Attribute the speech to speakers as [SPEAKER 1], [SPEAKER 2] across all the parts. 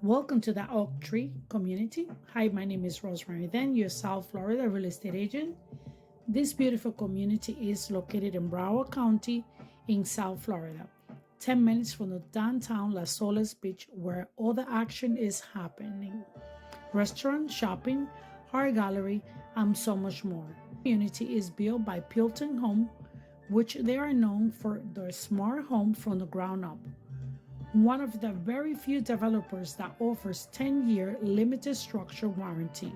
[SPEAKER 1] Welcome to the Oak Tree community. Hi, my name is Rosemary Then, your South Florida real estate agent. This beautiful community is located in Broward County in South Florida, 10 minutes from the downtown Las Olas Beach, where all the action is happening. Restaurant, shopping, art gallery, and so much more. The community is built by Pulte Homes, which they are known for their smart home from the ground up. One of the very few developers that offers 10-year limited structure warranty.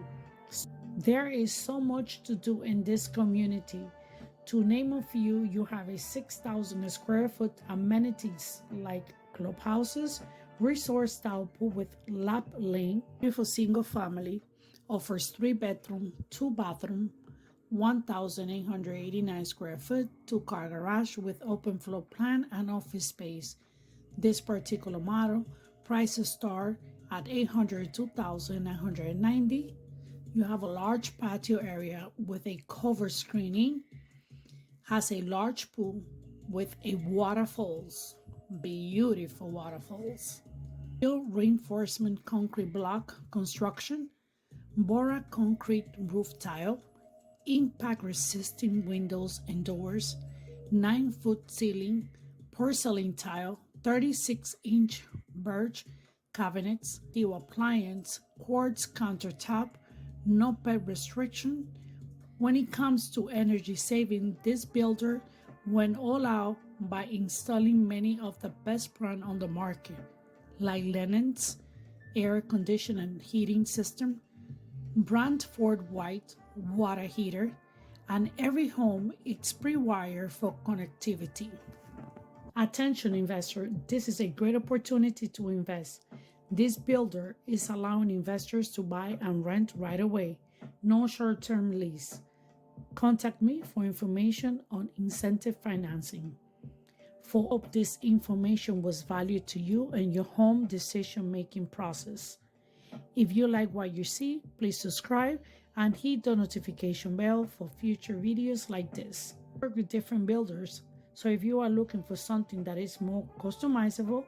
[SPEAKER 1] There is so much to do in this community. To name a few, you have a 6,000 square foot amenities like clubhouses, resort style pool with lap lane, beautiful single family, offers 3-bedroom, 2-bathroom, 1,889 square foot, 2-car garage with open floor plan and office space. This particular model prices start at $802,990. You have a large patio area with a cover screening, has a large pool with a waterfalls, beautiful waterfalls. Steel reinforcement concrete block construction, Bora concrete roof tile, impact resisting windows and doors, 9-foot ceiling, porcelain tile, 36-inch birch cabinets, steel appliance, quartz countertop, no pet restriction. When it comes to energy saving, this builder went all out by installing many of the best brands on the market, like Lennon's air conditioning and heating system, Brantford White water heater, and every home is pre-wired for connectivity. Attention investor, this is a great opportunity to invest. This builder is allowing investors to buy and rent right away, no short-term lease. Contact me for information on incentive financing. For hope this information was valued to you and your home decision-making process. If you like what you see, please subscribe and hit the notification bell for future videos like this. I work with different builders, so if you are looking for something that is more customizable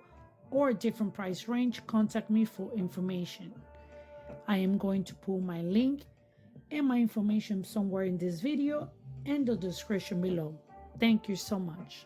[SPEAKER 1] or a different price range, contact me for information. I am going to put my link and my information somewhere in this video and the description below. Thank you so much.